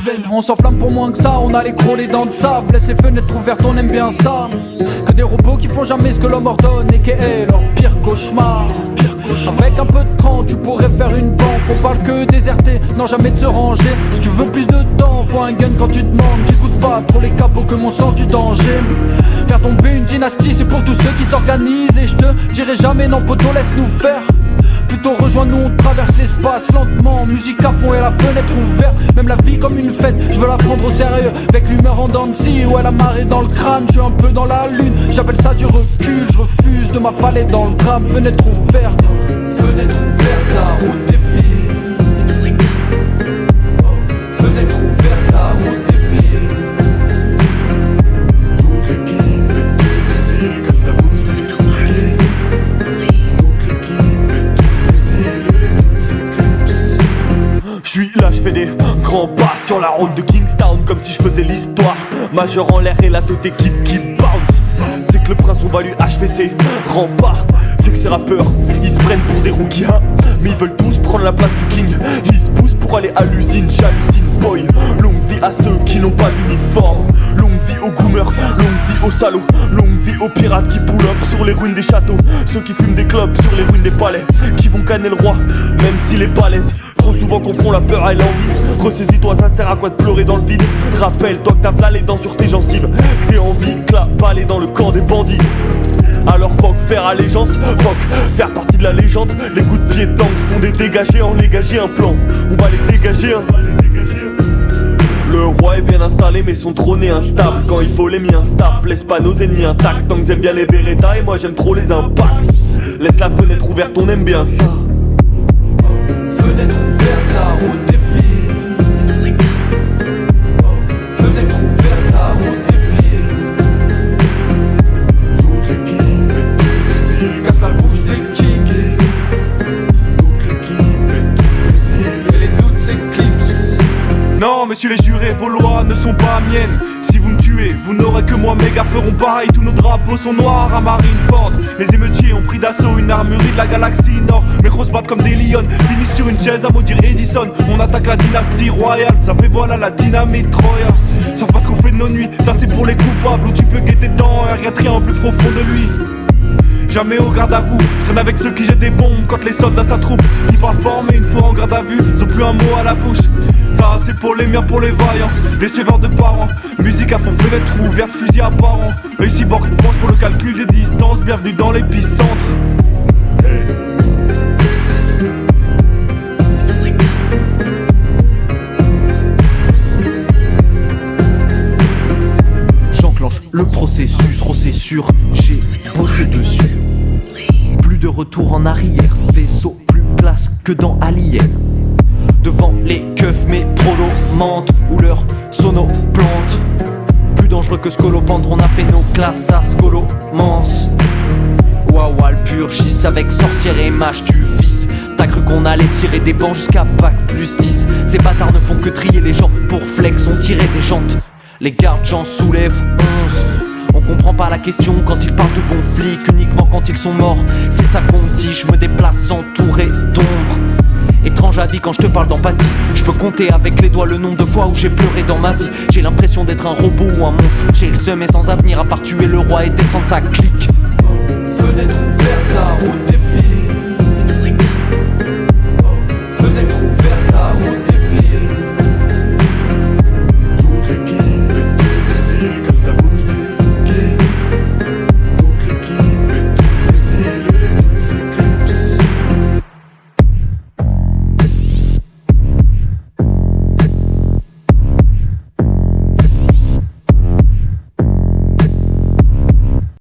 veines. On s'enflamme pour moins que ça, on a les crocs, les dents de sable. Laisse les fenêtres ouvertes, on aime bien ça. Que des robots qui font jamais ce que l'homme ordonne, et qui est leur pire cauchemar. Avec un peu de cran, tu pourrais faire une banque. On parle que déserter, non jamais de se ranger. Si tu veux plus de temps, faut un gun quand tu te manques. J'écoute pas trop les capots que mon sens du danger. Faire tomber une dynastie, c'est pour tous ceux qui s'organisent. Et je te dirai jamais non poteau, laisse-nous faire. Plutôt rejoins-nous, on traverse l'espace lentement. Musique à fond et la fenêtre ouverte. Même la vie comme une fête, je veux la prendre au sérieux. Avec l'humeur en dents de scie, ouais la marée dans le crâne. Je suis un peu dans la lune, j'appelle ça du recul. Je refuse de m'affaler dans le drame. Fenêtre ouverte, la route défile. Fenêtre ouverte, la route défile. Toute l'équipe fait tout les casse la bouche des tranquilles. Toute l'équipe fait tout les s'éclipse. J'suis là, j'fais des grands pas sur la route de Kingstown comme si je faisais l'histoire. Majeur en l'air et la toute équipe qui bounce. C'est que le prince on va lui achever ses remparts. C'est que ces rappeurs, ils se prennent pour des rookies, hein. Mais ils veulent tous prendre la place du king. Ils se poussent pour aller à l'usine, j'hallucine boy. Longue vie à ceux qui n'ont pas d'uniforme. Longue vie aux goomers, longue vie aux salauds. Longue vie aux pirates qui pull up sur les ruines des châteaux. Ceux qui fument des clubs sur les ruines des palais. Qui vont canner le roi, même s'il est balèze. Trop souvent confond la peur et l'envie. Ressaisis-toi, ça sert à quoi de pleurer dans le vide. Rappelle-toi que t'as plat les dents sur tes gencives. Que t'es en vie, que la balle est dans le camp des bandits. Alors fuck faire allégeance, fuck faire partie de la légende. Les coups de pied de tank se font des dégâts géants. Dégager un plan, on va les dégager hein. Le roi est bien installé mais son trône est instable. Quand il faut les miens stapent, laisse pas nos ennemis intacts. Tant qu'ils aiment bien les Beretta et moi j'aime trop les impacts. Laisse la fenêtre ouverte, on aime bien ça. Fenêtre ouverte, la route défile. Fenêtre ouverte, la route défile. Toute l'équipe fait tout les casse la bouche des kicks. Toute l'équipe fait tout et les doutes s'éclipsent. Non, messieurs les jurés, vos lois ne sont pas miennes. Si vous me tuez, vous n'aurez que moi, mes gars feront pareil. Tous nos drapeaux sont noirs à Marineford. Les émeutiers ont pris d'assaut une armurerie de la galaxie Nord. Mes grosses battent comme des lions, finissent sur une chaise à maudire Edison. On attaque la dynastie royale, ça fait voilà la dynamite Troya. Sauf parce qu'on fait de nos nuits, ça c'est pour les coupables. Où tu peux guetter dedans et rien de rien en plus profond de lui. Jamais au garde à vous, je traîne avec ceux qui jettent des bombes quand les soldats s'attroupent. Ils parlent fort mais une fois en garde à vue, ils ont plus un mot à la bouche. Ça c'est pour les miens, pour les vaillants, des sévères de parents. Musique à fond, fenêtre ouverte, fusil apparent. Et cyborg pense pour le calcul des distances. Bienvenue dans l'épicentre. J'enclenche le processus, c'est sûr, j'ai bossé dessus. Plus de retour en arrière, vaisseau plus classe que dans Alien. Devant les keufs, mes prolos mentent ou leur sono plante. Plus dangereux que Scolopendre, on a fait nos classes à Scolomance. Waouh, le purgisse avec sorcière et mage du vice. T'as cru qu'on allait cirer des bancs jusqu'à bac plus 10. Ces bâtards ne font que trier les gens pour flex, on tirait des jantes. Les gardes j'en soulèvent 11. On comprend pas la question quand ils parlent de conflit, uniquement quand ils sont morts. C'est ça qu'on dit, je me déplace entouré d'ombre. Étrange à vie quand je te parle d'empathie. Je peux compter avec les doigts le nombre de fois où j'ai pleuré dans ma vie. J'ai l'impression d'être un robot ou un monstre. J'ai le seum et sans avenir à part tuer le roi et descendre sa clique. Fenêtre ouverte, la route